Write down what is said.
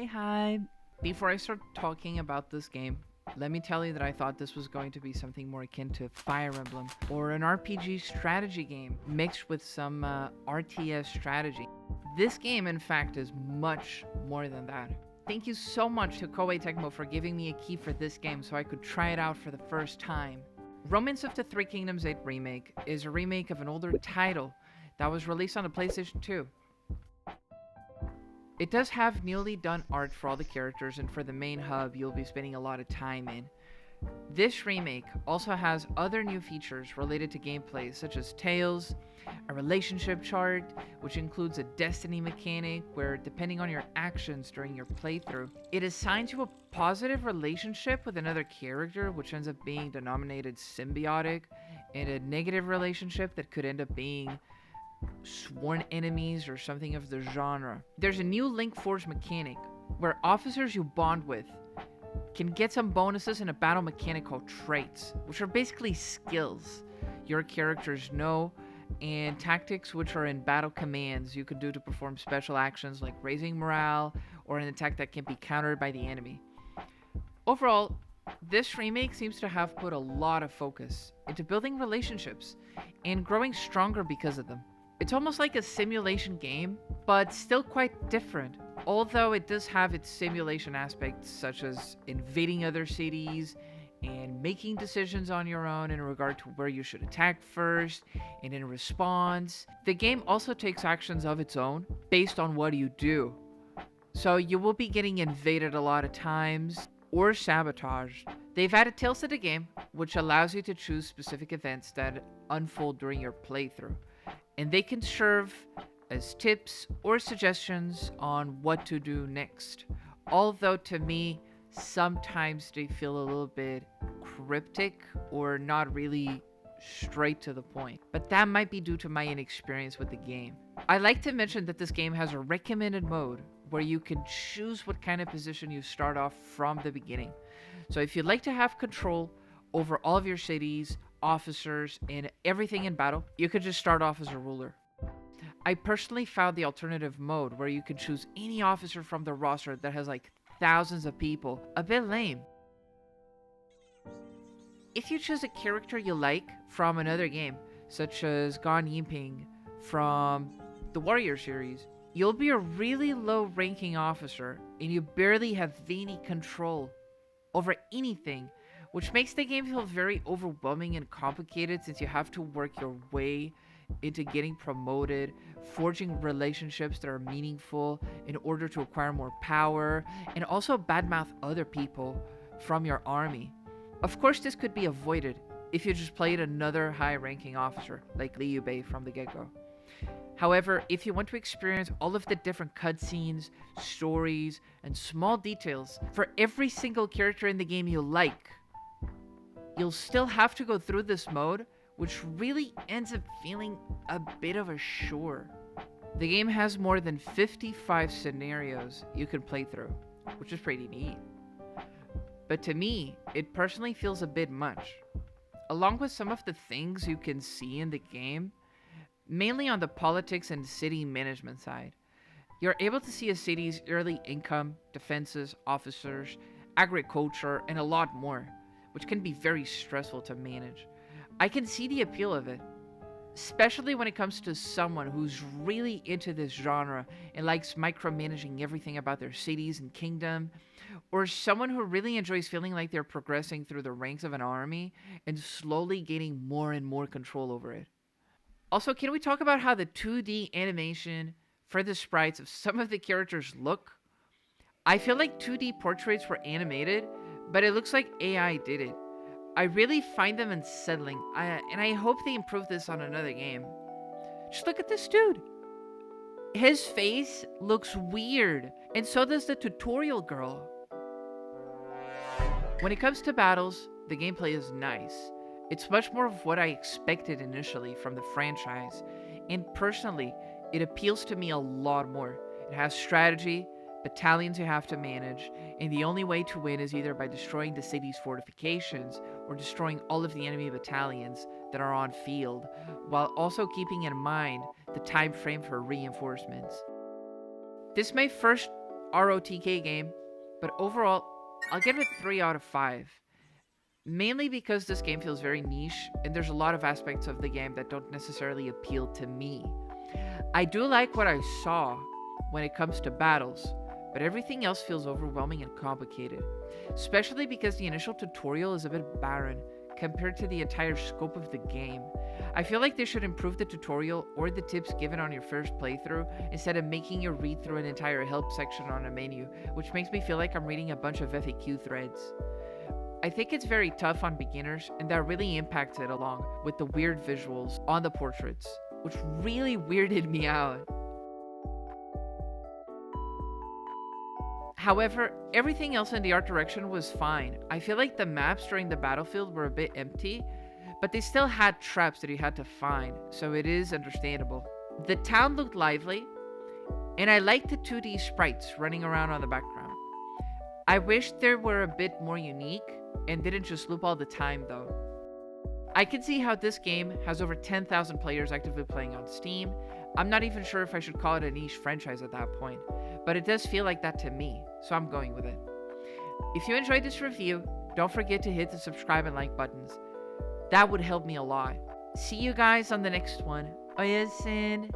Hi. Before I start talking about this game, let me tell you that I thought this was going to be something more akin to Fire Emblem or an RPG strategy game mixed with some RTS strategy. This game, in fact, is much more than that. Thank you so much to Koei Tecmo for giving me a key for this game so I could try it out for the first time. Romance of the Three Kingdoms 8 Remake is a remake of an older title that was released on the PlayStation 2. It does have newly done art for all the characters, and for the main hub you'll be spending a lot of time in. This remake also has other new features related to gameplay, such as Tales, a relationship chart, which includes a destiny mechanic where, depending on your actions during your playthrough, it assigns you a positive relationship with another character, which ends up being denominated symbiotic, and a negative relationship that could end up being sworn enemies or something of the genre. There's a new Link Force mechanic where officers you bond with can get some bonuses in a battle mechanic called traits, which are basically skills your characters know, and tactics which are in battle commands you can do to perform special actions like raising morale or an attack that can be countered by the enemy. Overall, this remake seems to have put a lot of focus into building relationships and growing stronger because of them. It's almost like a simulation game, but still quite different. Although it does have its simulation aspects, such as invading other cities and making decisions on your own in regard to where you should attack first and in response. The game also takes actions of its own based on what you do. So you will be getting invaded a lot of times or sabotaged. They've added Tales to the game, which allows you to choose specific events that unfold during your playthrough, and they can serve as tips or suggestions on what to do next. Although to me, sometimes they feel a little bit cryptic or not really straight to the point. But that might be due to my inexperience with the game. I like to mention that this game has a recommended mode where you can choose what kind of position you start off from the beginning. So if you'd like to have control over all of your cities, officers, and everything in battle, you could just start off as a ruler. I personally found the alternative mode where you can choose any officer from the roster that has like thousands of people a bit lame. If you choose a character you like from another game, such as Gan Yinping from the Warrior series, you'll be a really low ranking officer and you barely have any control over anything, which makes the game feel very overwhelming and complicated since you have to work your way into getting promoted, forging relationships that are meaningful in order to acquire more power, and also badmouth other people from your army. Of course, this could be avoided if you just played another high-ranking officer, like Liu Bei from the get-go. However, if you want to experience all of the different cutscenes, stories, and small details for every single character in the game you like, you'll still have to go through this mode, which really ends up feeling a bit of a chore. The game has more than 55 scenarios you can play through, which is pretty neat. But to me, it personally feels a bit much. Along with some of the things you can see in the game, mainly on the politics and city management side, you're able to see a city's yearly income, defenses, officers, agriculture, and a lot more, which can be very stressful to manage. I can see the appeal of it, especially when it comes to someone who's really into this genre and likes micromanaging everything about their cities and kingdom, or someone who really enjoys feeling like they're progressing through the ranks of an army and slowly gaining more and more control over it. Also, can we talk about how the 2D animation for the sprites of some of the characters look? I feel like 2D portraits were animated, but it looks like AI did it. I really find them unsettling, and I hope they improve this on another game. Just look at this dude. His face looks weird, and so does the tutorial girl. When it comes to battles, the gameplay is nice. It's much more of what I expected initially from the franchise, and personally, it appeals to me a lot more. It has strategy, battalions you have to manage, and the only way to win is either by destroying the city's fortifications or destroying all of the enemy battalions that are on field, while also keeping in mind the time frame for reinforcements. This may first ROTK game, but overall, I'll give it 3 out of 5. Mainly because this game feels very niche, and there's a lot of aspects of the game that don't necessarily appeal to me. I do like what I saw when it comes to battles, but everything else feels overwhelming and complicated, especially because the initial tutorial is a bit barren compared to the entire scope of the game. I feel like they should improve the tutorial or the tips given on your first playthrough instead of making you read through an entire help section on a menu, which makes me feel like I'm reading a bunch of FAQ threads. I think it's very tough on beginners, and that really impacts it along with the weird visuals on the portraits, which really weirded me out. However, everything else in the art direction was fine. I feel like the maps during the battlefield were a bit empty, but they still had traps that you had to find, so it is understandable. The town looked lively, and I liked the 2D sprites running around on the background. I wish they were a bit more unique and didn't just loop all the time though. I can see how this game has over 10,000 players actively playing on Steam. I'm not even sure if I should call it a niche franchise at that point, but it does feel like that to me, so I'm going with it. If you enjoyed this review, don't forget to hit the subscribe and like buttons. That would help me a lot. See you guys on the next one. Oyasin.